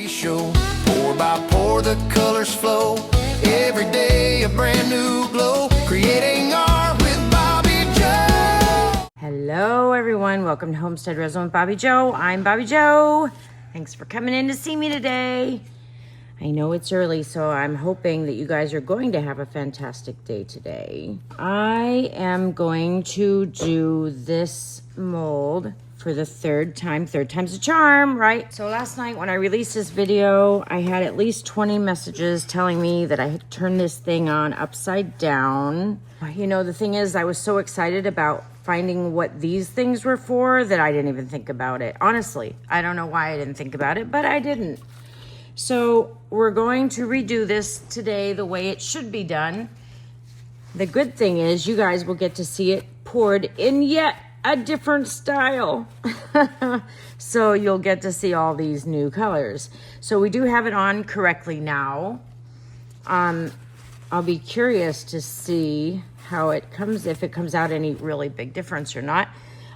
we show. Pour by pour the colors flow. Every day a brand new glow. Creating art with Bobby Joe. Hello everyone, welcome to Homestead Resin with Bobby Joe. I'm Bobby Joe. Thanks for coming in to see me today. I know it's early, so I'm hoping that you guys are going to have a fantastic day today. I am going to do this mold for the third time. Third time's a charm, right? So last night when I released this video, I had at least 20 messages telling me that I had turned this thing on upside down. You know, the thing is, I was so excited about finding what these things were for that I didn't even think about it. Honestly, I don't know why I didn't think about it, but I didn't. So we're going to redo this today the way it should be done. The good thing is you guys will get to see it poured in yet a different style. So you'll get to see all these new colors. So we do have it on correctly now. I'll be curious to see how it comes, if it comes out any really big difference or not.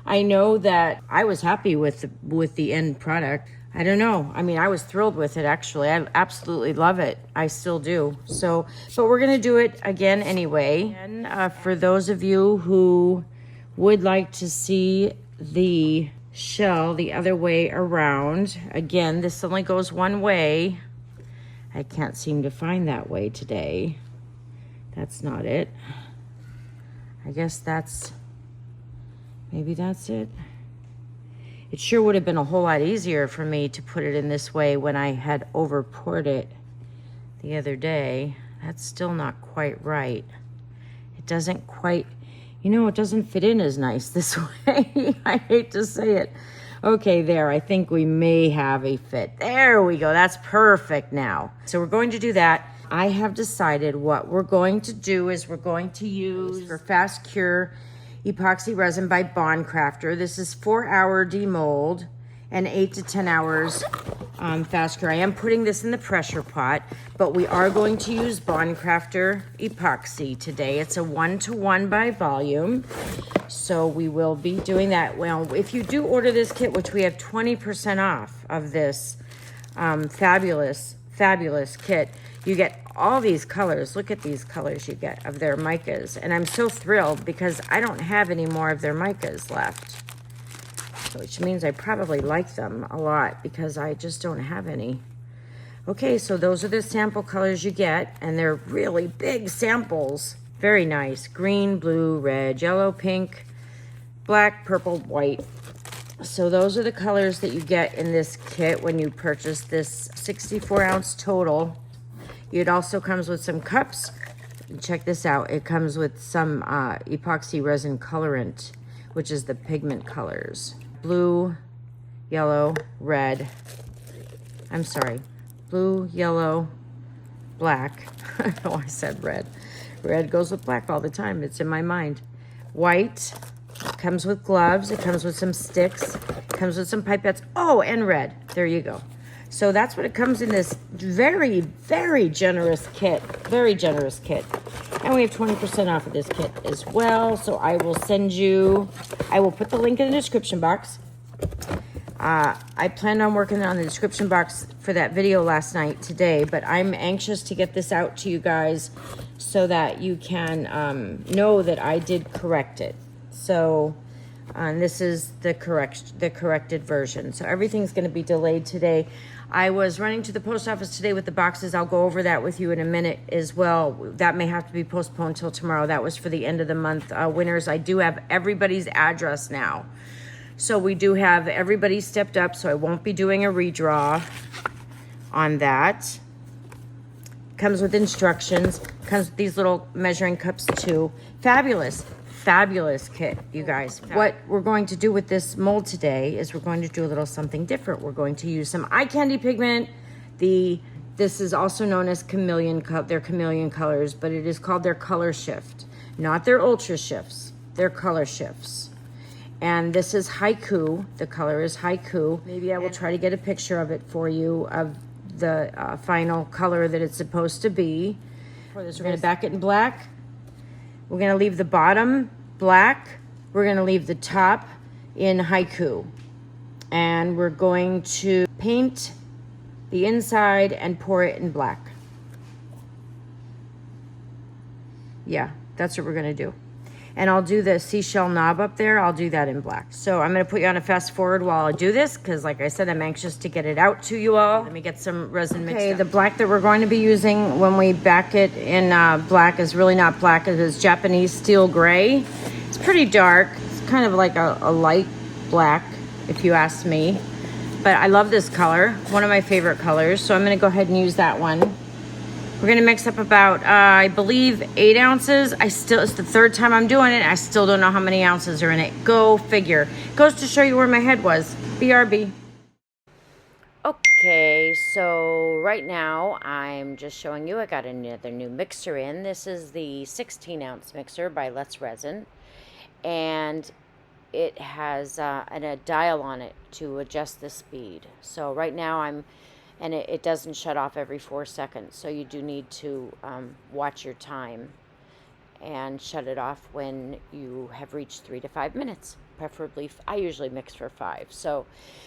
I know that I was happy with the end product. I don't know. I mean, I was thrilled with it, actually. I absolutely love it. I still do. So, but we're going to do it again anyway. And for those of you who would like to see the shell the other way around, again, this only goes one way. I can't seem to find that way today. That's not it. I guess maybe that's it. It sure would have been a whole lot easier for me to put it in this way when I had over poured it the other day. That's still not quite right. It doesn't quite, you know, it doesn't fit in as nice this way. I hate to say it. Okay, there, I think we may have a fit. There we go, that's perfect now. So we're going to do that. I have decided what we're going to do is we're going to use for Fast Cure epoxy resin by Bond Crafter. This is 4-hour demold and 8 to 10 hours Fast Cure. I am putting this in the pressure pot, but we are going to use Bond Crafter epoxy today. It's a 1-to-1 by volume, so we will be doing that. Well, if you do order this kit, which we have 20% off of this fabulous kit, you get all these colors. Look at these colors you get of their micas. And I'm so thrilled because I don't have any more of their micas left. Which means I probably like them a lot because I just don't have any. Okay, so those are the sample colors you get. And they're really big samples. Very nice. Green, blue, red, yellow, pink, black, purple, white. So those are the colors that you get in this kit when you purchase this 64-ounce total. It also comes with some cups. Check this out. It comes with some epoxy resin colorant, which is the pigment colors. Blue, yellow, red. I'm sorry. Blue, yellow, black. Oh, I said red. Red goes with black all the time. It's in my mind. White. It comes with gloves. It comes with some sticks. It comes with some pipettes. Oh, and red. There you go. So that's what it comes in this very, very generous kit. Very generous kit. And we have 20% off of this kit as well. So I will put the link in the description box. I planned on working on the description box for that video last night today, but I'm anxious to get this out to you guys so that you can know that I did correct it. So this is the corrected version. So everything's going to be delayed today. I was running to the post office today with the boxes. I'll go over that with you in a minute as well. That may have to be postponed till tomorrow. That was for the end of the month winners. I do have everybody's address now. So we do have everybody stepped up, so I won't be doing a redraw on that. Comes with instructions. Comes with these little measuring cups too. Fabulous kit, you guys. What we're going to do with this mold today is we're going to do a little something different. We're going to use some eye candy pigment. This is also known as their chameleon colors, but it is called their color shift, not their ultra shifts, their color shifts. And this is Haiku. The color is Haiku. Maybe I will try to get a picture of it for you of the final color that it's supposed to be. For this, we're going to back it in black. We're going to leave the bottom black. We're going to leave the top in Haiku. And we're going to paint the inside and pour it in black. Yeah, that's what we're gonna do. And I'll do the seashell knob up there, I'll do that in black. So I'm gonna put you on a fast forward while I do this, because like I said, I'm anxious to get it out to you all. Let me get some resin mixed up. Okay, the black that we're going to be using when we back it in black is really not black, it is Japanese steel gray. It's pretty dark, it's kind of like a light black, if you ask me. But I love this color, one of my favorite colors. So I'm gonna go ahead and use that one. We're gonna mix up about, I believe 8 ounces. It's the 3rd time I'm doing it. I still don't know how many ounces are in it. Go figure. Goes to show you where my head was. BRB. Okay, so right now I'm just showing you I got another new mixer in. This is the 16-ounce mixer by Let's Resin. And it has a dial on it to adjust the speed. So right now and it doesn't shut off every 4 seconds, so you do need to watch your time and shut it off when you have reached 3 to 5 minutes. Preferably, I usually mix for 5. So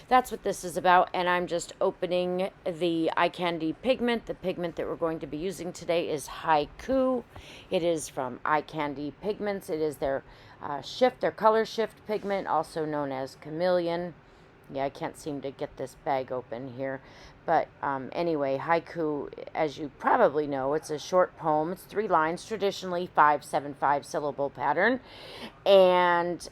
that's what this is about, and I'm just opening the Eye Candy pigment. The pigment that we're going to be using today is Haiku. It is from Eye Candy Pigments. It is their their color shift pigment, also known as Chameleon. Yeah, I can't seem to get this bag open here. But anyway, Haiku, as you probably know, it's a short poem. It's 3 lines, traditionally 5-7-5 syllable pattern. And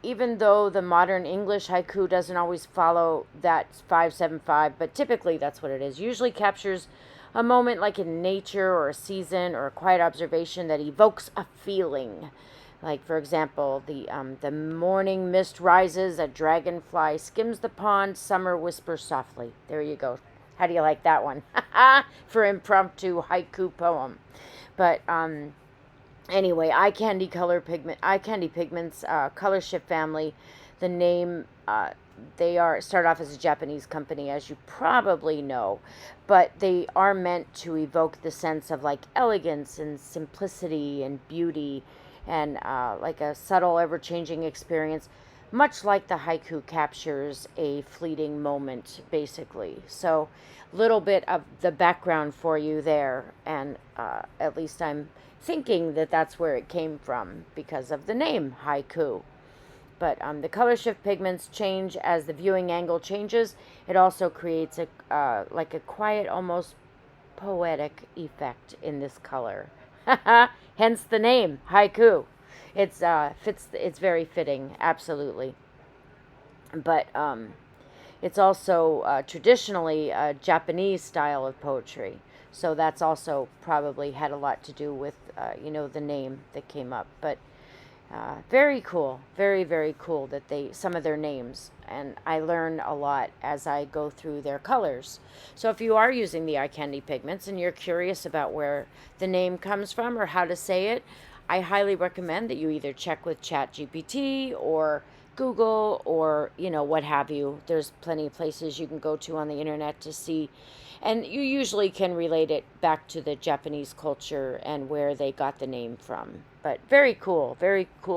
even though the modern English haiku doesn't always follow that 5-7-5, but typically that's what it is. Usually captures a moment like in nature or a season or a quiet observation that evokes a feeling. Like, for example, the morning mist rises, a dragonfly skims the pond, summer whispers softly. There you go. How do you like that one? For impromptu haiku poem. But anyway, Eye Candy Pigments, color shift family. The name, they start off as a Japanese company, as you probably know, but they are meant to evoke the sense of like elegance and simplicity and beauty, and like a subtle, ever-changing experience, much like the haiku captures a fleeting moment, basically. So, little bit of the background for you there, and at least I'm thinking that that's where it came from, because of the name, Haiku. But the color shift pigments change as the viewing angle changes. It also creates like a quiet, almost poetic effect in this color. Hence the name, Haiku. It's very fitting, absolutely. But it's also traditionally a Japanese style of poetry. So that's also probably had a lot to do with, the name that came up. But very cool, very, very cool that some of their names, and I learn a lot as I go through their colors. So if you are using the Eye Candy pigments and you're curious about where the name comes from or how to say it, I highly recommend that you either check with ChatGPT or Google or, what have you. There's plenty of places you can go to on the internet to see. And you usually can relate it back to the Japanese culture and where they got the name from. But very cool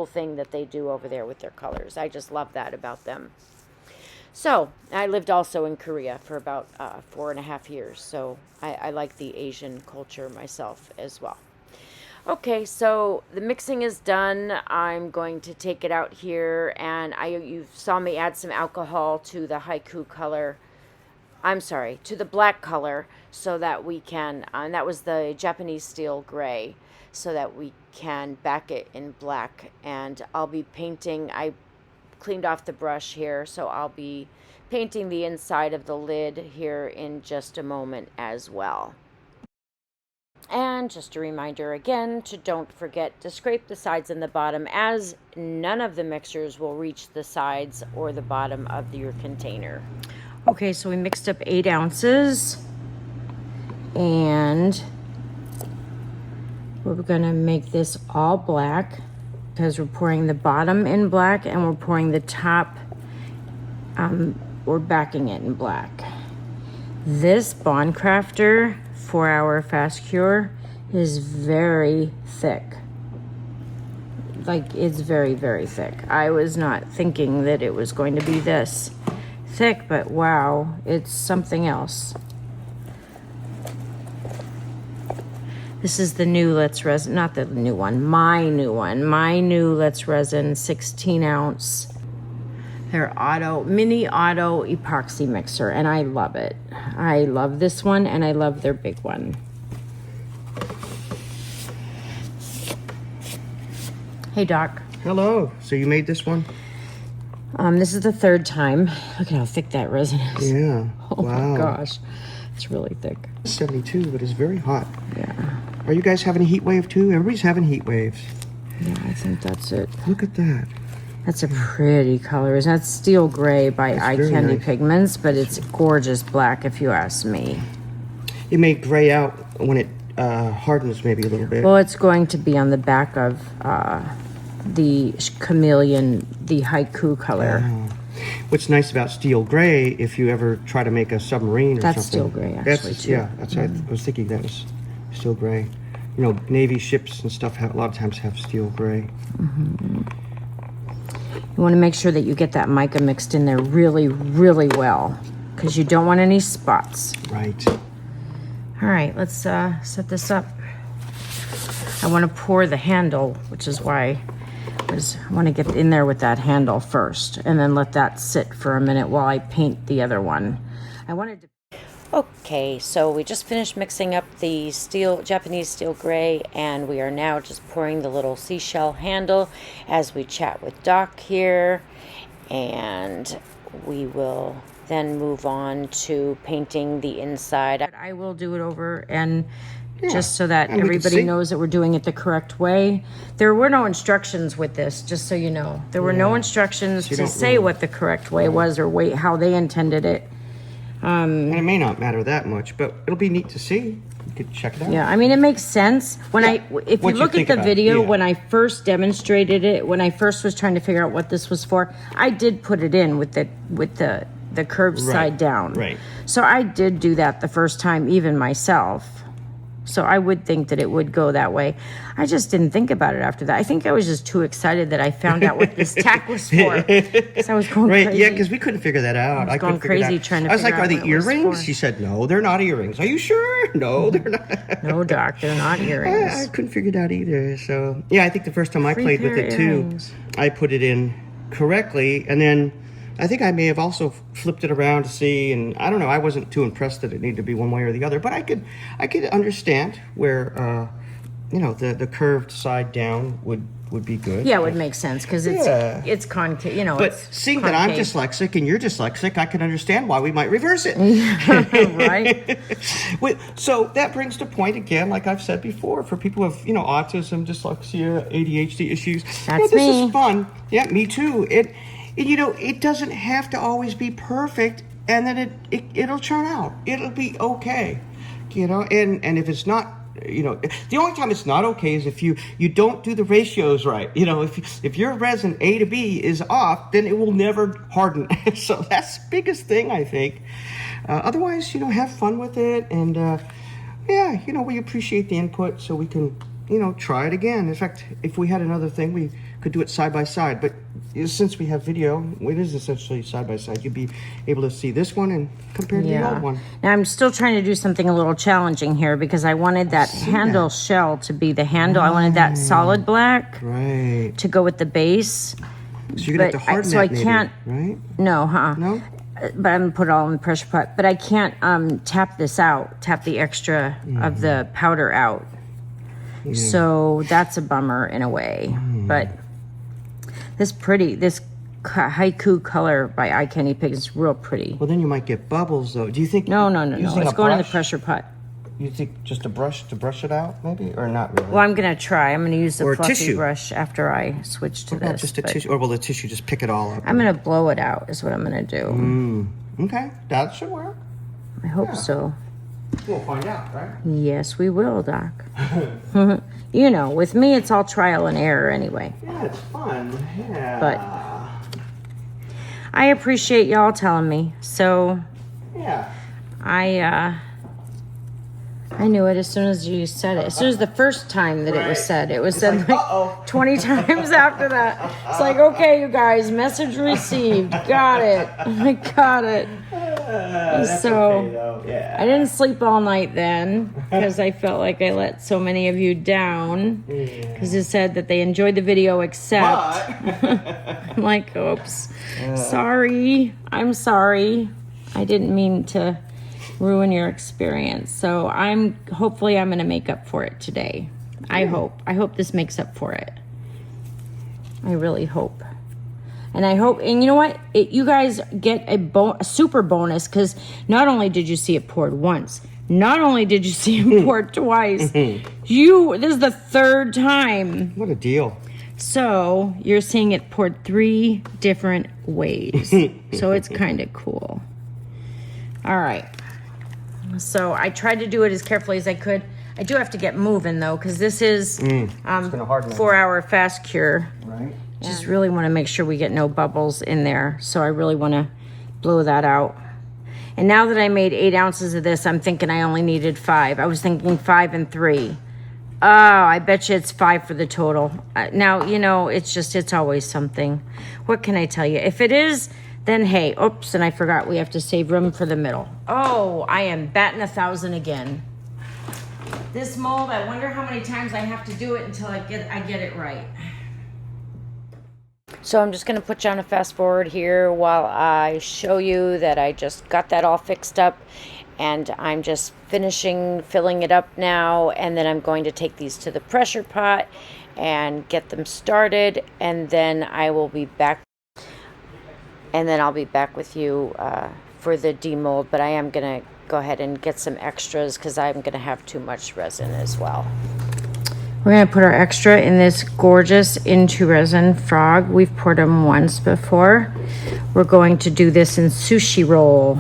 thing that they do over there with their colors. I just love that about them. So, I lived also in Korea for about 4.5 years. So, I like the Asian culture myself as well. Okay, so the mixing is done. I'm going to take it out here, and you saw me add some alcohol to the haiku color. I'm sorry, to the black color, so that we can, and that was the Japanese steel gray, so that we can back it in black. And I'll be painting, I cleaned off the brush here, so I'll be painting the inside of the lid here in just a moment as well. And just a reminder again to don't forget to scrape the sides and the bottom, as none of the mixtures will reach the sides or the bottom of your container. Okay, so we mixed up 8 ounces, and we're gonna make this all black because we're pouring the bottom in black and we're pouring the top, we're backing it in black. This Bond Crafter 4-hour fast cure is very thick. Like, it's very, very thick. I was not thinking that it was going to be this thick, but wow, it's something else. This is the new Let's Resin, not the new one, my new Let's Resin 16 ounce. Their mini auto epoxy mixer, and I love it. I love this one, and I love their big one. Hey, Doc. Hello. So you made this one? This is the third time. Look at how thick that resin is. Yeah. Oh wow. my gosh. It's really thick. 72, but it's very hot. Yeah. Are you guys having a heat wave too? Everybody's having heat waves. Yeah, I think that's it. Look at that. That's a pretty color. It's not steel gray by Eye Candy nice. Pigments, but it's gorgeous black if you ask me. It may gray out when it hardens maybe a little bit. Well, it's going to be on the back of the chameleon, the haiku color. What's nice about steel gray, if you ever try to make a submarine or That's something. steel gray, actually, too. Yeah, that's I was thinking that was steel gray. You know, Navy ships and stuff a lot of times have steel gray. You want to make sure that you get that mica mixed in there really, really well, because you don't want any spots. Right. All right, let's set this up. I want to pour the handle, which is why I want to get in there with that handle first, and then let that sit for a minute while I paint the other one. I wanted to... Okay, so we just finished mixing up the Japanese steel gray, and we are now just pouring the little seashell handle as we chat with Doc here, and we will then move on to painting the inside. I will do it over and just so that everybody knows that we're doing it the correct way. There were no instructions with this, just so you know. There were no instructions to say what the correct way was or how they intended it. And it may not matter that much, but it'll be neat to see. You could check it out. Yeah, I mean, it makes sense. If you look at the video, when I first demonstrated it, when I first was trying to figure out what this was for, I did put it in with the curved side down. Right. So I did do that the first time, even myself. So I would think that it would go that way. I just didn't think about it after that. I think I was just too excited that I found out what this tack was for. Because I was going crazy. Yeah, because we couldn't figure that out. I was going crazy trying to figure out I was like, are what they it was earrings? for. She said, no, they're not earrings. Are you sure? No, they're not. No, Doc, they're not earrings. I couldn't figure it out either. So, yeah, I think the first time I played with it, too, I put it in correctly. And then I think I may have also flipped it around to see, and I don't know, I wasn't too impressed that it needed to be one way or the other, but I could understand where, the curved side down would be good. Yeah, it would make sense because it's concave, But it's seeing concave. that I'm dyslexic and you're dyslexic, I can understand why we might reverse it. Right? So that brings to point again, like I've said before, for people who have, autism, dyslexia, ADHD issues. That's this me. is fun. Yeah, me too. It doesn't have to always be perfect, and then it'll turn out. It'll be okay, and if it's not, the only time it's not okay is if you don't do the ratios right. If your resin A to B is off, then it will never harden. So that's the biggest thing, I think. Otherwise, have fun with it, and we appreciate the input so we can, try it again. In fact, if we had another thing, we could do it side by side, but since we have video, it is essentially side by side. You'd be able to see this one and compare to the old one. Now I'm still trying to do something a little challenging here because I wanted that handle shell to be the handle. I wanted that solid black to go with the base. So you're gonna have to harden that maybe, can't, right? No, No? But I'm gonna put it all in the pressure pot. But I can't tap the extra of the powder out. Yeah. So that's a bummer in a way. But this haiku color by Eye Candy Pig is real pretty. Well, then you might get bubbles, though. Do you think? No. It's going in the pressure pot. You think just a brush to brush it out, maybe, or not really? Well, I'm gonna try. I'm gonna use the fluffy tissue brush after I switch to this. Just a tissue, or will the tissue just pick it all up? I'm gonna blow it out. Is what I'm gonna do. Okay, that should work. I hope so. We'll find out, right? Yes, we will, Doc. With me, it's all trial and error anyway. Yeah, it's fun. Yeah. But I appreciate y'all telling me. So yeah, I knew it as soon as you said it. As soon as the first time that it was said. It was said like uh-oh. 20 times after that. It's like, okay, you guys, message received. Got it. I got it. That's So, okay, though. Yeah. I didn't sleep all night then because I felt like I let so many of you down. Because it said that they enjoyed the video except. I'm like, oops. Sorry. I'm sorry. I didn't mean to ruin your experience. So hopefully I'm going to make up for it today. I hope this makes up for it. I really hope. And I hope, and you know what? You guys get a super bonus because not only did you see it poured once, not only did you see it poured twice, this is the third time. What a deal. So you're seeing it poured 3 different ways. So it's kind of cool. All right. So I tried to do it as carefully as I could. I do have to get moving though, because this is 4-hour fast cure. Right. Just really want to make sure we get no bubbles in there. So I really want to blow that out. And now that I made 8 ounces of this, I'm thinking I only needed 5. I was thinking 5 and 3. Oh, I bet you it's 5 for the total. Now, you know, it's always something. What can I tell you? If it is, then hey, oops, and I forgot we have to save room for the middle. Oh, I am batting 1,000 again. This mold, I wonder how many times I have to do it until I get it right. So I'm just going to put you on a fast forward here while I show you that I just got that all fixed up. And I'm just finishing filling it up now. And then I'm going to take these to the pressure pot and get them started. And then I will be back. And then I'll be back with you for the demold. But I am going to go ahead and get some extras because I'm going to have too much resin as well. We're going to put our extra in this gorgeous IntoResin frog. We've poured them once before. We're going to do this in sushi roll.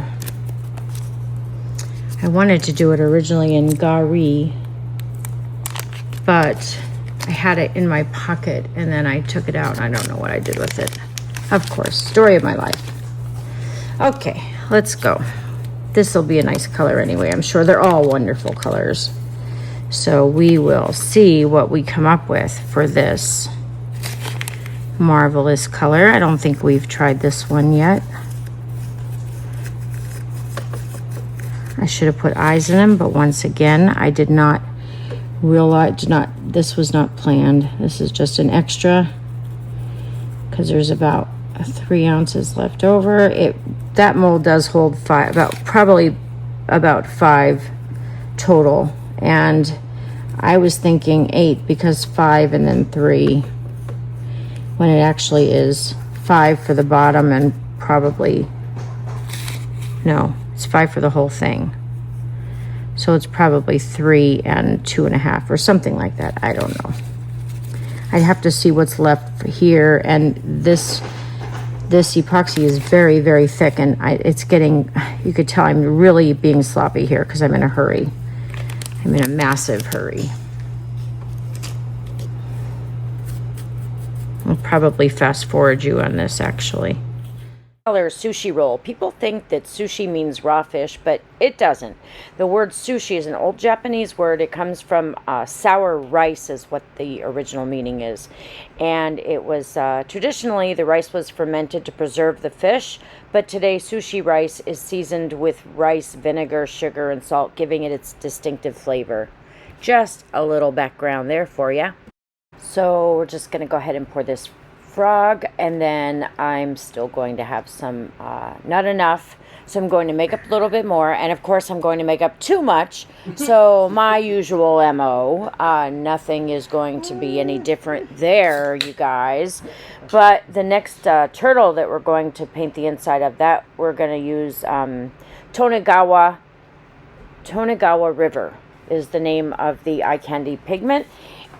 I wanted to do it originally in gari, but I had it in my pocket and then I took it out and I don't know what I did with it. Of course, story of my life. Okay, let's go. This will be a nice color anyway. I'm sure they're all wonderful colors. So we will see what we come up with for this marvelous color. I don't think we've tried this one yet. I should have put eyes in them, but once again, I did not realize, this was not planned. This is just an extra because there's about 3 ounces left over. That mold does hold 5, probably about 5 total. And I was thinking 8 because 5 and then 3, when it actually is 5 for the bottom and probably, no, it's 5 for the whole thing. So it's probably 3 and 2.5 or something like that. I don't know. I'd have to see what's left here. And this epoxy is very, very thick, and it's getting, you could tell I'm really being sloppy here because I'm in a hurry. I'm in a massive hurry. I'll probably fast forward you on this actually. Color sushi roll. People think that sushi means raw fish, but it doesn't. The word sushi is an old Japanese word. It comes from sour rice is what the original meaning is. And it was traditionally the rice was fermented to preserve the fish, but today sushi rice is seasoned with rice, vinegar, sugar, and salt, giving it its distinctive flavor. Just a little background there for you. So we're just going to go ahead and pour this frog, and then I'm still going to have some, not enough, so I'm going to make up a little bit more, and of course I'm going to make up too much, so my usual MO, nothing is going to be any different there, you guys, but the next turtle that we're going to paint the inside of, that we're going to use Tonegawa River is the name of the eye candy pigment.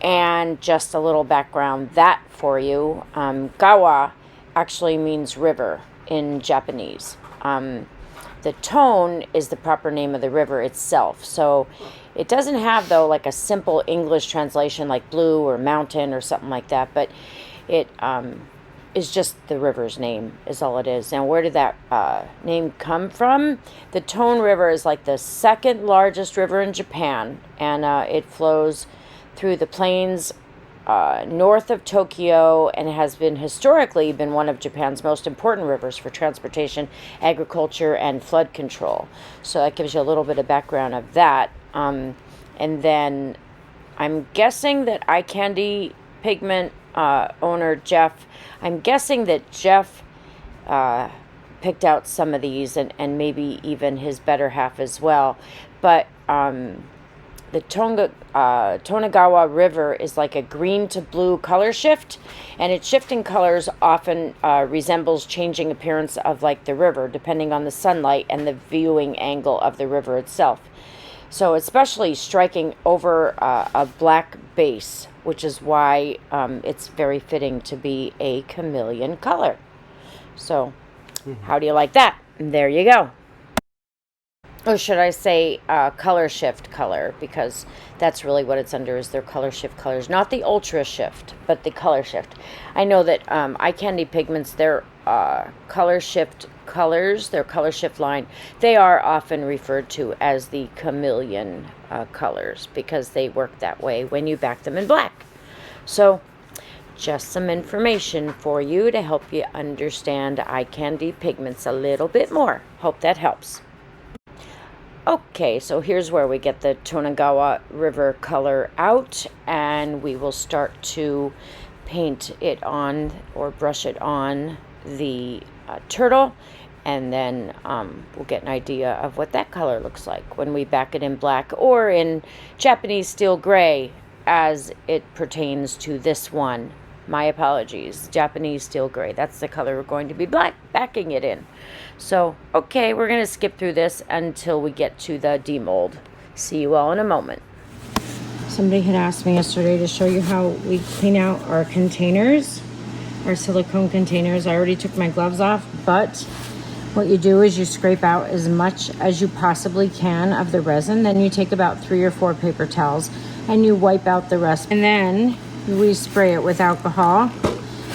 And just a little background that for you. Gawa actually means river in Japanese. The tone is the proper name of the river itself. So it doesn't have, though, like a simple English translation like blue or mountain or something like that. But it is just the river's name, is all it is. Now, where did that name come from? The Tone River is like the second largest river in Japan, and it flows through the plains north of Tokyo, and has been historically been one of Japan's most important rivers for transportation, agriculture, and flood control. So that gives you a little bit of background of that. And then I'm guessing that Eye Candy Pigment owner Jeff, I'm guessing that Jeff picked out some of these, and maybe even his better half as well. But the Tonagawa River is like a green to blue color shift, and its shifting colors often resembles changing appearance of like the river, depending on the sunlight and the viewing angle of the river itself. So especially striking over a black base, which is why it's very fitting to be a chameleon color. So how do you like that? There you go. Or should I say color shift color, because that's really what it's under, is their color shift colors. Not the ultra shift, but the color shift. I know that Eye Candy Pigments, their color shift colors, their color shift line, they are often referred to as the chameleon colors, because they work that way when you back them in black. So just some information for you to help you understand Eye Candy Pigments a little bit more. Hope that helps. Okay, so here's where we get the Tonagawa River color out, and we will start to paint it on or brush it on the turtle, and then we'll get an idea of what that color looks like when we back it in black or in Japanese steel gray, as it pertains to this one. My apologies, Japanese steel gray. That's the color we're going to be backing it in. So, okay, we're going to skip through this until we get to the demold. See you all in a moment. Somebody had asked me yesterday to show you how we clean out our containers, our silicone containers. I already took my gloves off, but what you do is you scrape out as much as you possibly can of the resin. Then you take about 3 or 4 paper towels and you wipe out the rest. And then we spray it with alcohol.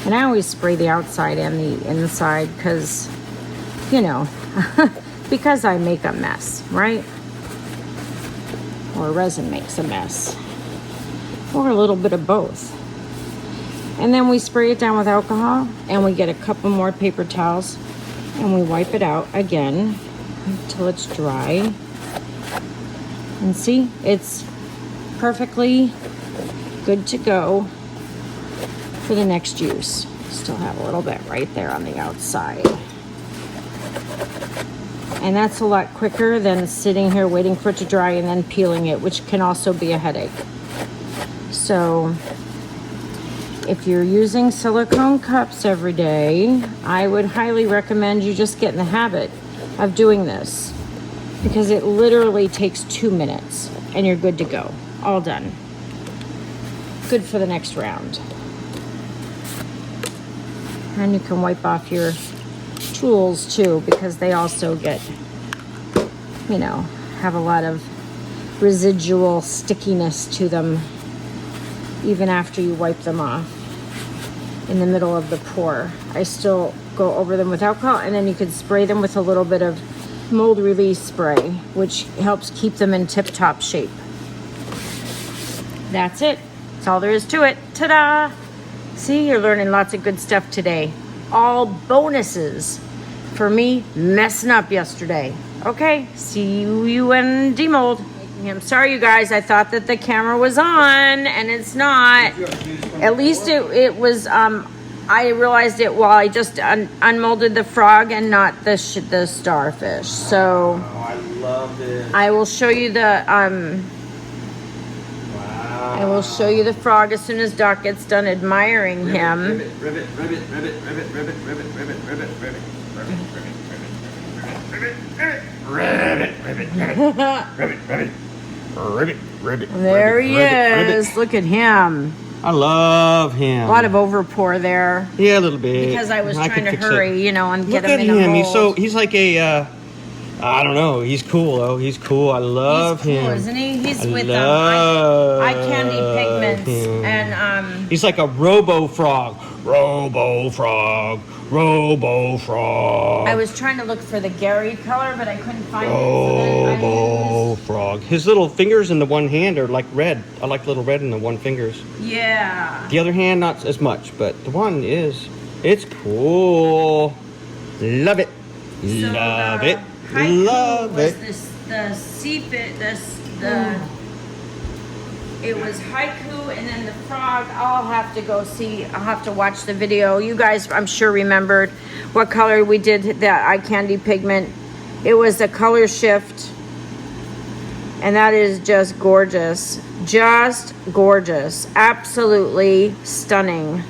And I always spray the outside and the inside because, you know, because I make a mess, right? Or resin makes a mess. Or a little bit of both. And then we spray it down with alcohol, and we get a couple more paper towels, and we wipe it out again until it's dry. And see, it's perfectly good to go for the next use. Still have a little bit right there on the outside. And that's a lot quicker than sitting here waiting for it to dry and then peeling it, which can also be a headache. So if you're using silicone cups every day, I would highly recommend you just get in the habit of doing this, because it literally takes 2 minutes and you're good to go. All done. Good for the next round. And you can wipe off your tools too, because they also get, you know, have a lot of residual stickiness to them even after you wipe them off in the middle of the pour. I still go over them with alcohol, and then you could spray them with a little bit of mold release spray, which helps keep them in tip-top shape. That's it. That's all there is to it. Ta-da! See, you're learning lots of good stuff today. All bonuses for me messing up yesterday. Okay, see you in demold. I'm sorry, you guys. I thought that the camera was on, and it's not. At least it was. I realized it while I just unmolded the frog and not the starfish. So I love this. I will show you the Wow. I will show you the frog as soon as Doc gets done admiring him. Ribbit, ribbit, ribbit, ribbit, ribbit, ribbit, ribbit, ribbit, ribbit, ribbit, ribbit, ribbit, ribbit. There he is. Look at him. I love him. A lot of overpour there. Yeah, a little bit. Because I was trying can to fix hurry, it. you know, and get Look him at in a him. mold. He's like a I don't know. He's cool though. He's cool. I love He's cool, him. isn't he? He's I with love Eye Candy Pigments, him. and He's like a robo frog. Robo Frog, Robo Frog. I was trying to look for the Gary color, but I couldn't find it. So then I Robo Frog. His little fingers in the one hand are like red. I like little red in the one fingers. Yeah. The other hand, not as much, but the one is. It's cool. Love it. So Love the it. haiku Love was it. the seepit, it was haiku, and then the frog. I'll have to go see. I'll have to watch the video. You guys, I'm sure, remembered what color we did that eye candy pigment. It was a color shift, and that is just gorgeous. Just gorgeous. Absolutely stunning.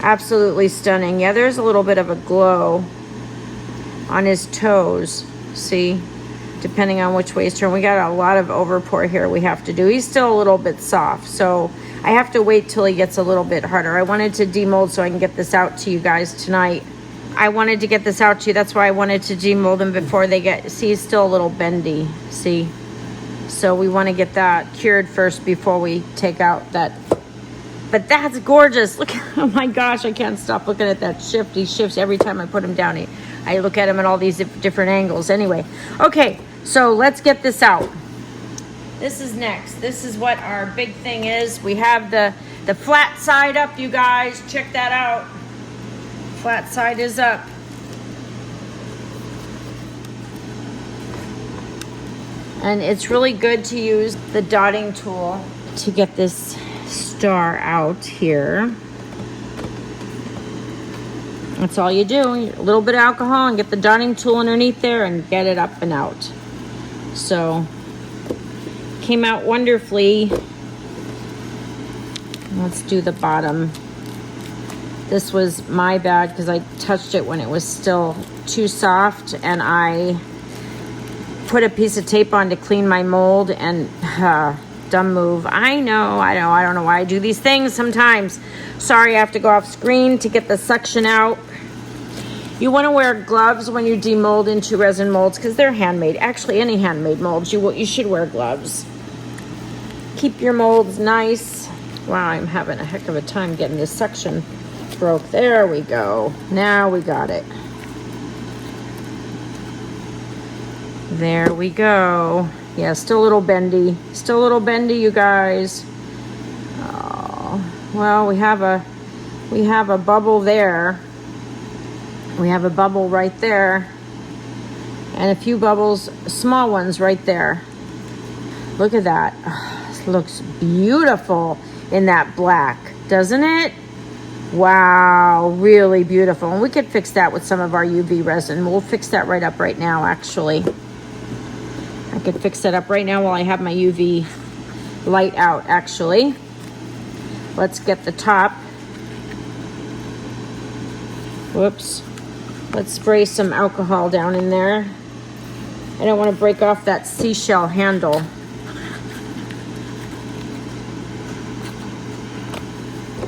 Absolutely stunning. Yeah, there's a little bit of a glow on his toes. See? Depending on which way he's turned. We got a lot of overpour here we have to do. He's still a little bit soft, so I have to wait till he gets a little bit harder. I wanted to demold so I can get this out to you guys tonight. I wanted to get this out to you. That's why I wanted to demold him before they get... See, he's still a little bendy. See? So we want to get that cured first before we take out that... But that's gorgeous. Look, oh my gosh, I can't stop looking at that shift. He shifts every time I put him down. I look at him at all these different angles. Anyway, okay, so let's get this out. This is next. This is what our big thing is. We have the flat side up, you guys. Check that out. Flat side is up. And it's really good to use the dotting tool to get this star out here. That's all you do. A little bit of alcohol and get the dotting tool underneath there and get it up and out. So, came out wonderfully. Let's do the bottom. This was my bad because I touched it when it was still too soft, and I put a piece of tape on to clean my mold, and dumb move. I know. I don't know why I do these things sometimes. Sorry, I have to go off screen to get the suction out. You want to wear gloves when you demold IntoResin molds because they're handmade. Actually, any handmade molds, you should wear gloves. Keep your molds nice. Wow, I'm having a heck of a time getting this suction broke. There we go. Now we got it. There we go. Yeah, still a little bendy. Still a little bendy, you guys. Oh, well, we have a bubble there. We have a bubble right there. And a few bubbles, small ones right there. Look at that. Oh, this looks beautiful in that black, doesn't it? Wow, really beautiful. And we could fix that with some of our UV resin. We'll fix that right up right now, actually. I could fix that up right now while I have my UV light out, actually. Let's get the top. Whoops. Let's spray some alcohol down in there. I don't want to break off that seashell handle.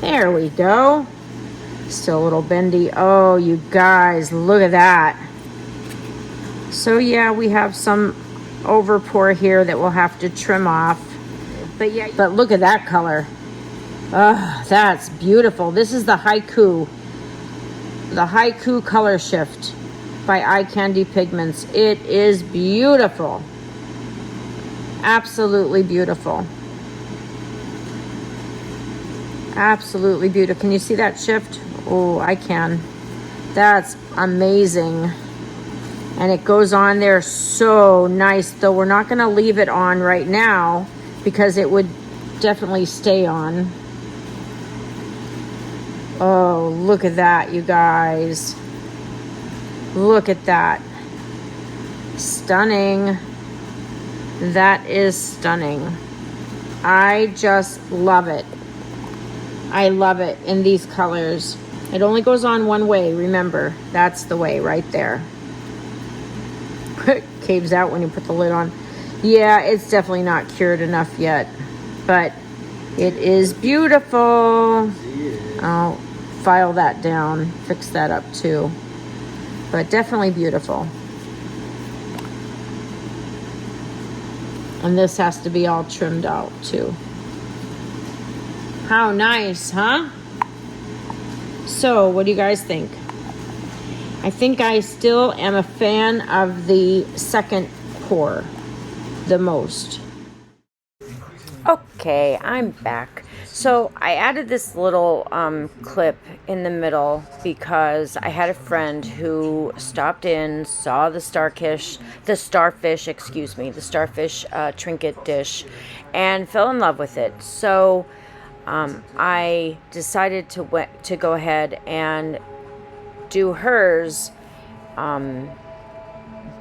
There we go. Still a little bendy. Oh, you guys, look at that. So yeah, we have some overpour here that we'll have to trim off. But yeah, but look at that color. Oh, that's beautiful. This is the haiku. The haiku color shift by Eye Candy Pigments. It is beautiful. Absolutely beautiful. Absolutely beautiful. Can you see that shift? Oh, I can. That's amazing. And it goes on there so nice, though we're not going to leave it on right now because it would definitely stay on. Oh, look at that, you guys. Look at that. Stunning. That is stunning. I just love it. I love it in these colors. It only goes on one way, remember. That's the way right there. It caves out when you put the lid on. Yeah, it's definitely not cured enough yet, but it is beautiful. I'll file that down, fix that up too, but definitely beautiful. And this has to be all trimmed out too. How nice, huh? So, what do you guys think? I think I still am a fan of the second pour the most. Okay, I'm back. So I added this little clip in the middle because I had a friend who stopped in, saw the starfish trinket dish, and fell in love with it. So I decided to go ahead and do hers,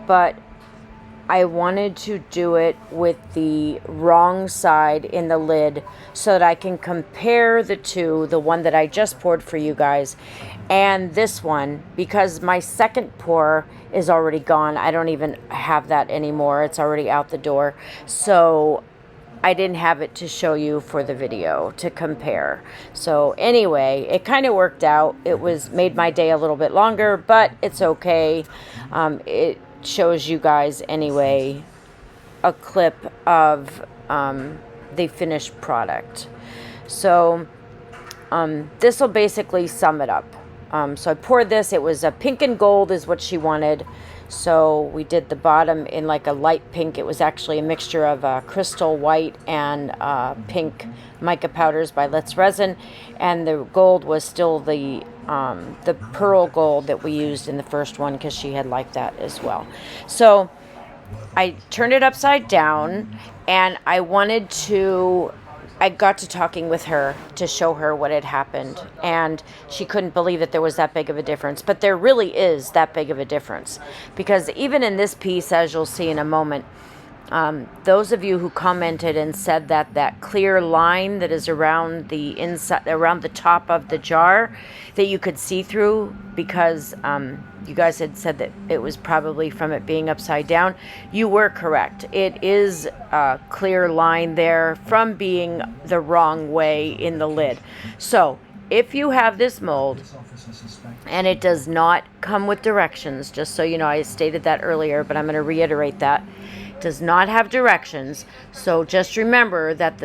but I wanted to do it with the wrong side in the lid so that I can compare the two, the one that I just poured for you guys and this one, because my second pour is already gone. I don't even have that anymore. It's already out the door. So I didn't have it to show you for the video to compare. So anyway, it kind of worked out. It made my day a little bit longer, but it's okay. It shows you guys anyway a clip of the finished product. So this will basically sum it up. So I poured this. It was a pink and gold is what she wanted. So we did the bottom in like a light pink. It was actually a mixture of crystal white and pink mica powders by Let's Resin, and the gold was still the pearl gold that we used in the first one because she had liked that as well. So I turned it upside down, and I got to talking with her to show her what had happened, and she couldn't believe that there was that big of a difference. But there really is that big of a difference, because even in this piece, as you'll see in a moment, those of you who commented and said that clear line that is around the inside, around the top of the jar, that you could see through, because you guys had said that it was probably from it being upside down. You were correct. It is a clear line there from being the wrong way in the lid. So if you have this mold and it does not come with directions, just so you know, I stated that earlier, but I'm going to reiterate that. Does not have directions, so just remember that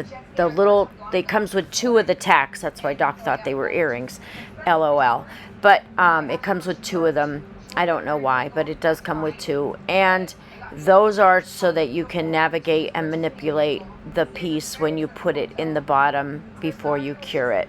it comes with two of the tacks. That's why Doc thought they were earrings, LOL. But it comes with two of them. I don't know why, but it does come with two, and those are so that you can navigate and manipulate the piece when you put it in the bottom before you cure it.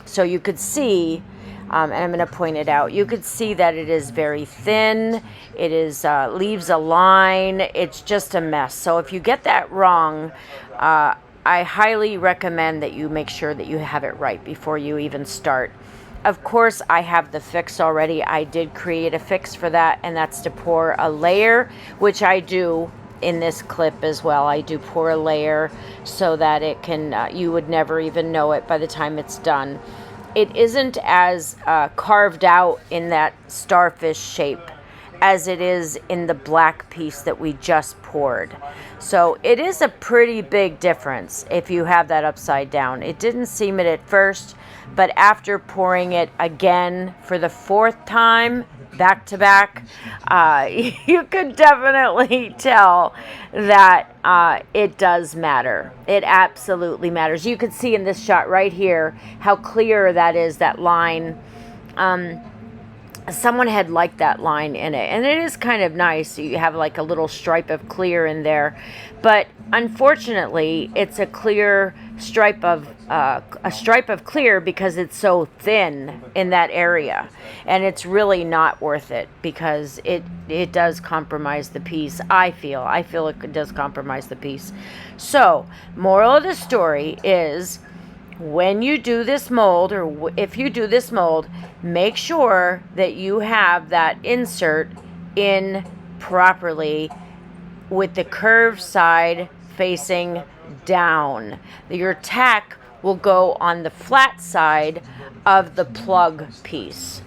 So you could see, and I'm going to point it out, you could see that it is very thin. It is leaves a line. It's just a mess. So if you get that wrong, I highly recommend that you make sure that you have it right before you even start. Of course, I have the fix already. I did create a fix for that, and that's to pour a layer, which I do in this clip as well. I do pour a layer so that it can, you would never even know it by the time it's done. It isn't as carved out in that starfish shape as it is in the black piece that we just poured. So it is a pretty big difference if you have that upside down. It didn't seem it at first, but after pouring it again for the fourth time, back to back, you could definitely tell that it does matter. It absolutely matters. You can see in this shot right here how clear that is, that line. Someone had liked that line in it, and it is kind of nice. You have like a little stripe of clear in there, but unfortunately it's a clear stripe of clear because it's so thin in that area, and it's really not worth it because it does compromise the piece. I feel it does compromise the piece. So moral of the story is, when you do this mold, or if you do this mold, make sure that you have that insert in properly with the curved side facing down. Your tack will go on the flat side of the plug piece.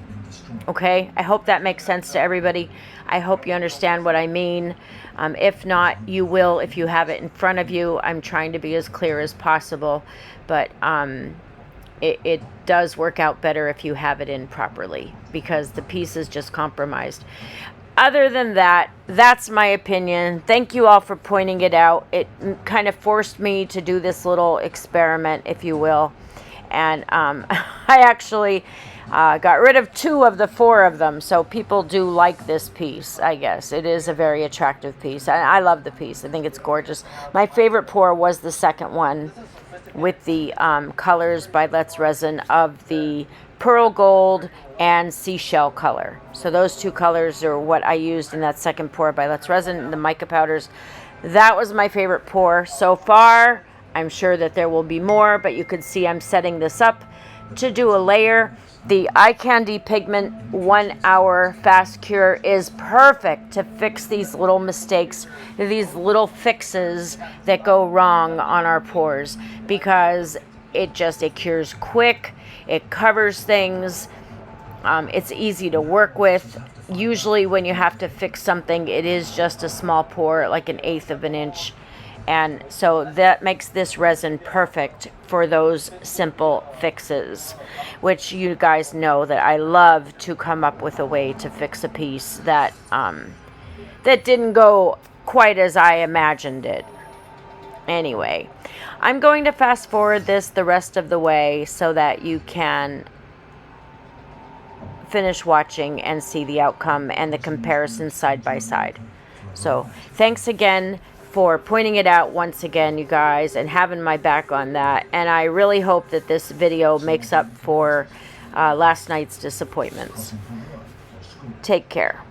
Okay, I hope that makes sense to everybody. I hope you understand what I mean. If not, you will if you have it in front of you. I'm trying to be as clear as possible, but it does work out better if you have it in properly because the piece is just compromised. Other than that, that's my opinion. Thank you all for pointing it out. It kind of forced me to do this little experiment, if you will. And I actually got rid of 2 of the 4 of them, so people do like this piece, I guess. It is a very attractive piece. I love the piece. I think it's gorgeous. My favorite pour was the second one with the colors by Let's Resin of the pearl gold and seashell color. So those 2 colors are what I used in that second pour by Let's Resin, the mica powders. That was my favorite pour so far. I'm sure that there will be more, but you can see I'm setting this up to do a layer. The Eye Candy Pigment 1 hour fast cure is perfect to fix these little mistakes, these little fixes that go wrong on our pores, because it cures quick, it covers things, it's easy to work with. Usually when you have to fix something, it is just a small pour, like 1/8 of an inch. And so that makes this resin perfect for those simple fixes, which you guys know that I love to come up with a way to fix a piece that that didn't go quite as I imagined it. Anyway, I'm going to fast forward this the rest of the way so that you can finish watching and see the outcome and the comparison side by side. So thanks again for pointing it out once again, you guys, and having my back on that. And I really hope that this video makes up for last night's disappointments. Take care.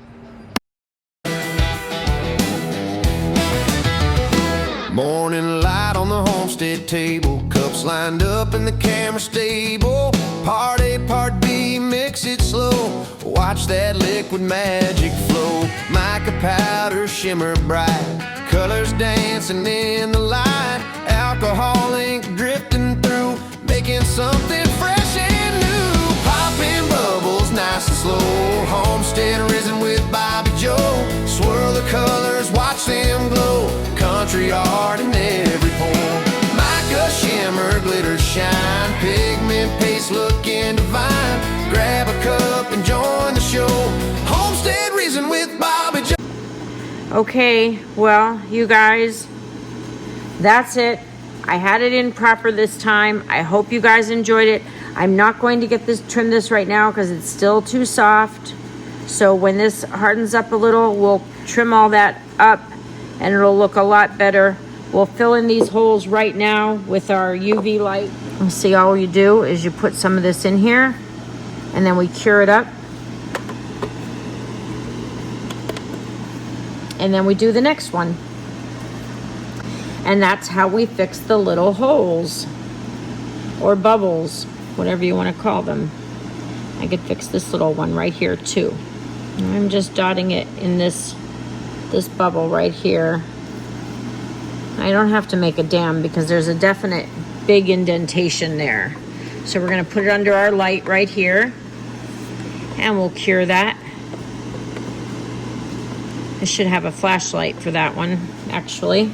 Morning light on the homestead table, cups lined up in the camera stable. Part A, part B, mix it slow. Watch that liquid magic flow. Mica powder shimmer bright, colors dancing in the light. Alcohol ink drifting through, making something fresh and new. Popping bubbles nice and slow. Homestead resin with Bobby Joe. Swirl the colors, watch them glow. Country art in every pore. Mica shimmer, glitter shine. Pigment paste looking divine. Grab a cup and join the show. Homestead resin with Bobby Joe. Okay, well, you guys, that's it. I had it in proper this time. I hope you guys enjoyed it. I'm not going to trim this right now because it's still too soft. So when this hardens up a little, we'll trim all that up and it'll look a lot better. We'll fill in these holes right now with our UV light. See, all you do is you put some of this in here and then we cure it up. And then we do the next one. And that's how we fix the little holes or bubbles, whatever you want to call them. I could fix this little one right here too. I'm just dotting it in this bubble right here. I don't have to make a dam because there's a definite big indentation there. So we're going to put it under our light right here and we'll cure that. I should have a flashlight for that one, actually.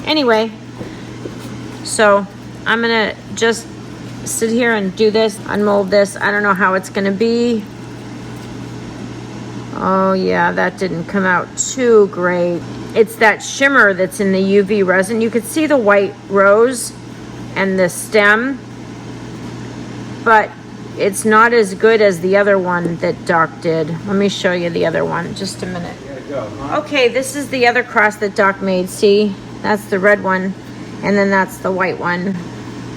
Anyway, so I'm gonna just sit here and do this, unmold this. I don't know how it's gonna be. Oh yeah, that didn't come out too great. It's that shimmer that's in the UV resin. You could see the white rose and the stem, but it's not as good as the other one that Doc did. Let me show you the other one, just a minute. Okay, this is the other cross that Doc made. See, that's the red one, and then that's the white one.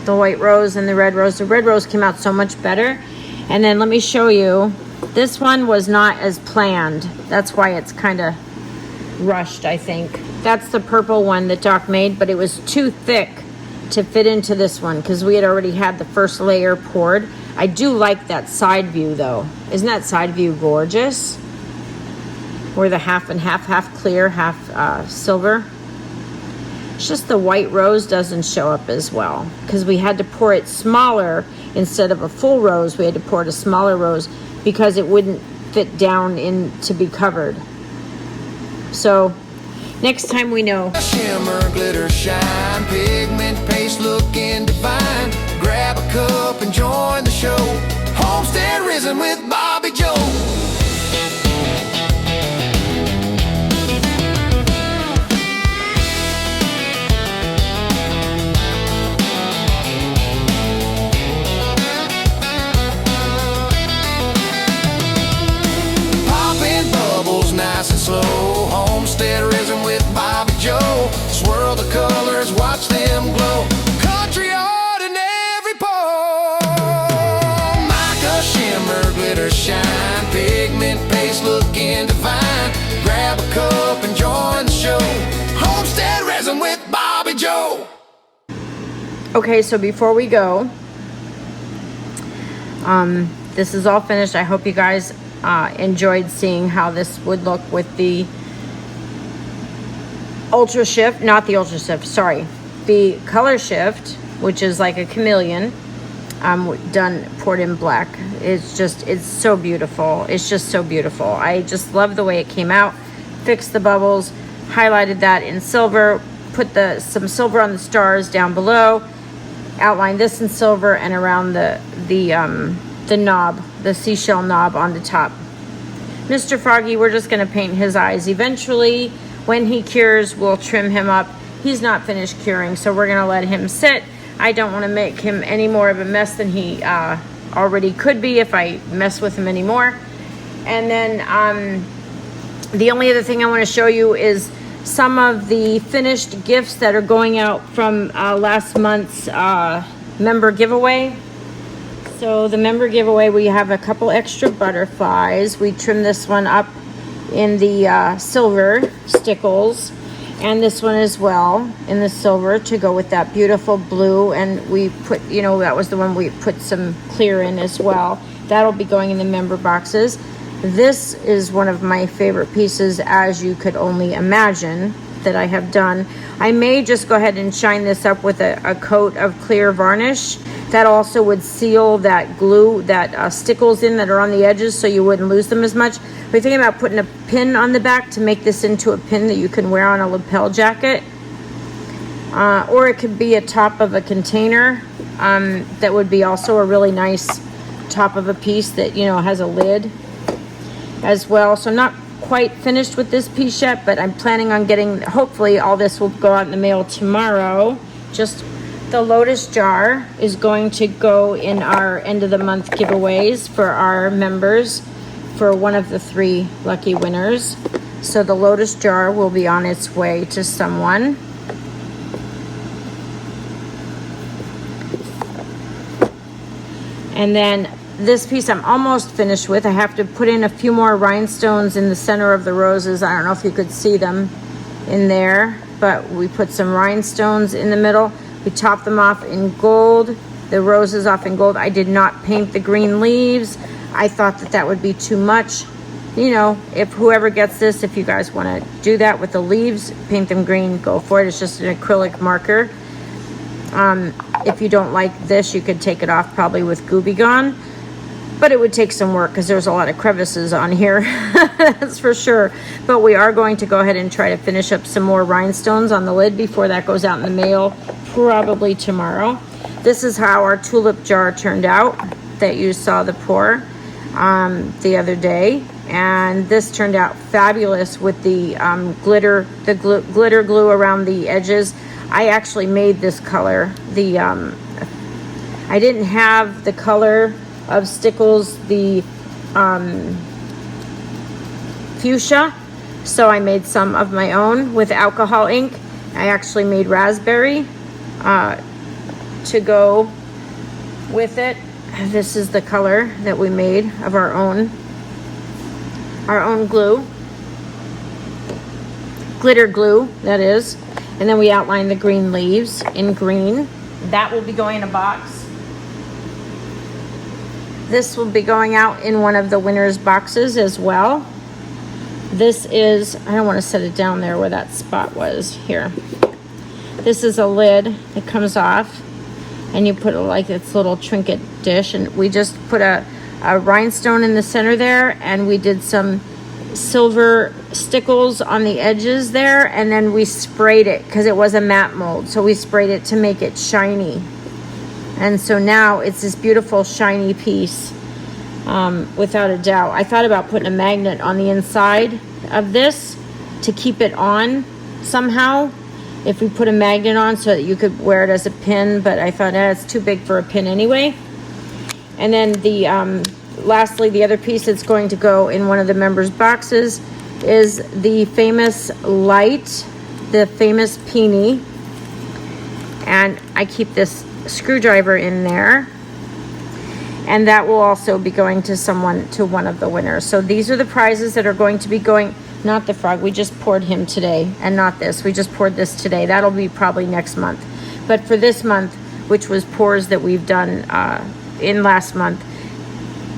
The white rose and the red rose. The red rose came out so much better. And then let me show you. This one was not as planned. That's why it's kind of rushed, I think. That's the purple one that Doc made, but it was too thick to fit into this one because we had already had the first layer poured. I do like that side view though. Isn't that side view gorgeous? Where the half and half, half clear, half silver. It's just the white rose doesn't show up as well because we had to pour it smaller instead of a full rose. We had to pour it a smaller rose because it wouldn't fit down in to be covered. So next time we know. Shimmer, glitter, shine, pigment paste looking divine. Grab a cup and join the show. Homestead Resin with Bobby Joe. Swirl the colors, watch them glow. Country art in every pore. Mica shimmer, glitter shine. Pigment paste looking divine. Grab a cup and join the show. Homestead Resin with Bobby Joe. Okay, so before we go, this is all finished. I hope you guys enjoyed seeing how this would look with the Ultra Shift, not the Ultra Shift, sorry, the Color Shift, which is like a chameleon, poured in black. It's so beautiful. It's just so beautiful. I just love the way it came out. Fixed the bubbles, highlighted that in silver, put some silver on the stars down below, outlined this in silver, and around the knob, the seashell knob on the top. Mr. Froggy, we're just going to paint his eyes. Eventually, when he cures, we'll trim him up. He's not finished curing, so we're going to let him sit. I don't want to make him any more of a mess than he already could be if I mess with him anymore. And then the only other thing I want to show you is some of the finished gifts that are going out from last month's member giveaway. So the member giveaway, we have a couple extra butterflies. We trimmed this one up in the silver stickles, and this one as well in the silver to go with that beautiful blue. And we put, that was the one we put some clear in as well. That'll be going in the member boxes. This is one of my favorite pieces, as you could only imagine, that I have done. I may just go ahead and shine this up with a coat of clear varnish. That also would seal that glue that stickles in that are on the edges, so you wouldn't lose them as much. We're thinking about putting a pin on the back to make this into a pin that you can wear on a lapel jacket. Or it could be a top of a container. That would be also a really nice top of a piece that, has a lid as well. So I'm not quite finished with this piece yet, but I'm planning on getting, hopefully all this will go out in the mail tomorrow. Just the lotus jar is going to go in our end of the month giveaways for our members, for one of the 3 lucky winners. So the lotus jar will be on its way to someone. And then this piece I'm almost finished with. I have to put in a few more rhinestones in the center of the roses. I don't know if you could see them in there, but we put some rhinestones in the middle. We topped them off in gold, the roses off in gold. I did not paint the green leaves. I thought that would be too much. If whoever gets this, if you guys want to do that with the leaves, paint them green, go for it. It's just an acrylic marker. If you don't like this, you could take it off probably with Gooby Gone. But it would take some work because there's a lot of crevices on here, that's for sure. But we are going to go ahead and try to finish up some more rhinestones on the lid before that goes out in the mail, probably tomorrow. This is how our tulip jar turned out that you saw the pour the other day. And this turned out fabulous with the glitter glue around the edges. I actually made this color. I didn't have the color of Stickles, the fuchsia, so I made some of my own with alcohol ink. I actually made raspberry to go with it. This is the color that we made of our own glue, glitter glue, that is. And then we outlined the green leaves in green. That will be going in a box. This will be going out in one of the winner's boxes as well. This is, I don't want to set it down there where that spot was. Here. This is a lid. It comes off and you put it like its little trinket dish. And we just put a rhinestone in the center there, and we did some silver stickles on the edges there, and then we sprayed it because it was a matte mold. So we sprayed it to make it shiny. And so now it's this beautiful shiny piece, without a doubt. I thought about putting a magnet on the inside of this to keep it on somehow, if we put a magnet on so that you could wear it as a pin, but I thought it's too big for a pin anyway. And then the lastly, the other piece that's going to go in one of the members' boxes is the famous light the famous Peony. And I keep this screwdriver in there. And that will also be going to one of the winners. So these are the prizes that are going to be going, not the frog, we just poured him today, and not this, we just poured this today. That'll be probably next month. But for this month, which was pours that we've done in last month,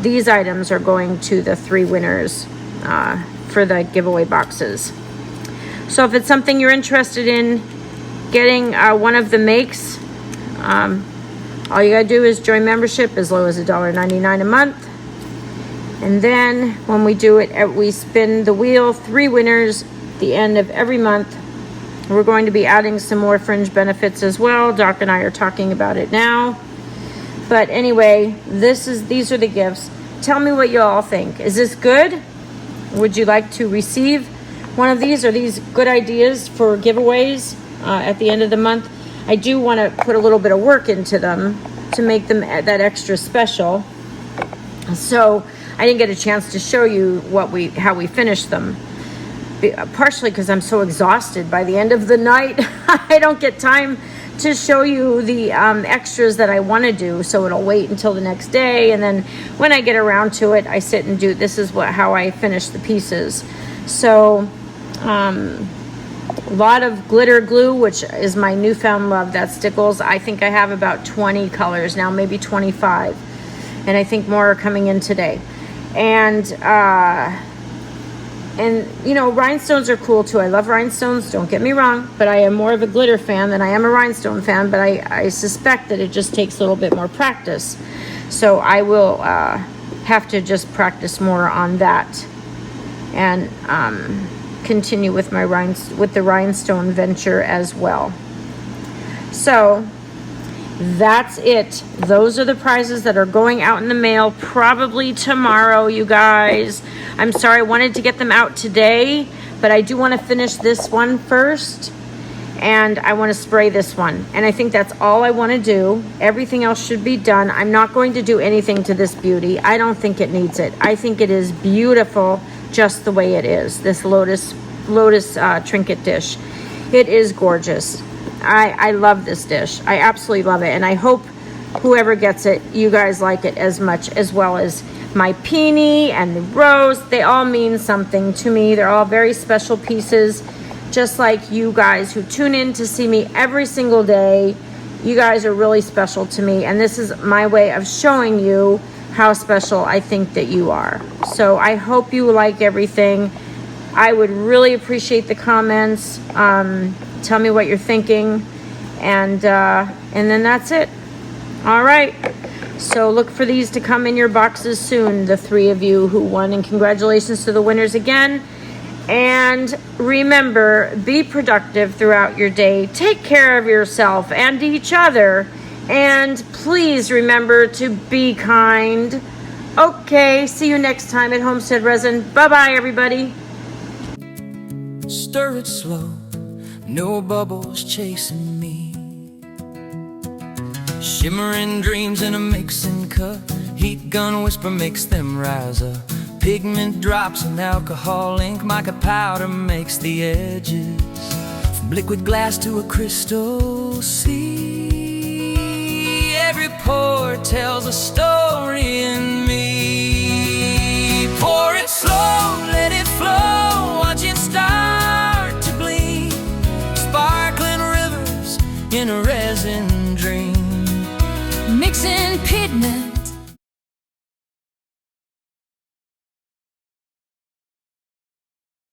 these items are going to the 3 winners for the giveaway boxes. So if it's something you're interested in getting one of the makes, all you gotta do is join membership as low as $1.99 a month. And then when we do it, we spin the wheel, 3 winners at the end of every month. We're going to be adding some more fringe benefits as well. Doc and I are talking about it now. But anyway, these are the gifts. Tell me what you all think. Is this good? Would you like to receive one of these? Are these good ideas for giveaways at the end of the month? I do want to put a little bit of work into them to make them that extra special. So I didn't get a chance to show you how we finished them. Partially because I'm so exhausted by the end of the night. I don't get time to show you the extras that I want to do, so it'll wait until the next day, and then when I get around to it, I sit and do. This is how I finish the pieces. So a lot of glitter glue, which is my newfound love. That Stickles. I think I have about 20 colors now, maybe 25, and I think more are coming in today. And you know, rhinestones are cool too. I love rhinestones, don't get me wrong, but I am more of a glitter fan than I am a rhinestone fan. But I suspect that it just takes a little bit more practice, so I will have to just practice more on that, and continue with the rhinestone venture as well. So that's it. Those are the prizes that are going out in the mail probably tomorrow, you guys. I'm sorry, I wanted to get them out today, but I do want to finish this one first, and I want to spray this one, and I think that's all I want to do. Everything else should be done. I'm not going to do anything to this beauty. I don't think it needs it. I think it is beautiful just the way it is. This lotus trinket dish, it is gorgeous. I love this dish. I absolutely love it, and I hope whoever gets it, you guys like it as much, as well as my Peony and the rose. They all mean something to me. They're all very special pieces, just like you guys who tune in to see me every single day. You guys are really special to me, and this is my way of showing you how special I think that you are. So I hope you like everything. I would really appreciate the comments. Tell me what you're thinking, and then that's it. All right. So look for these to come in your boxes soon, the 3 of you who won, and congratulations to the winners again. And remember, be productive throughout your day. Take care of yourself and each other. And please remember to be kind. Okay, see you next time at Homestead Resin. Bye-bye, everybody. Stir it slow, no bubbles chasing me. Shimmering dreams in a mixing cup. Heat gun whisper makes them rise up. Pigment drops and alcohol ink. Mica powder makes the edges. From liquid glass to a crystal sea, every pour tells a story in me. Pour it slow, let it flow, watch it start to bleed. Sparkling rivers in a resin dream. Mixing pigment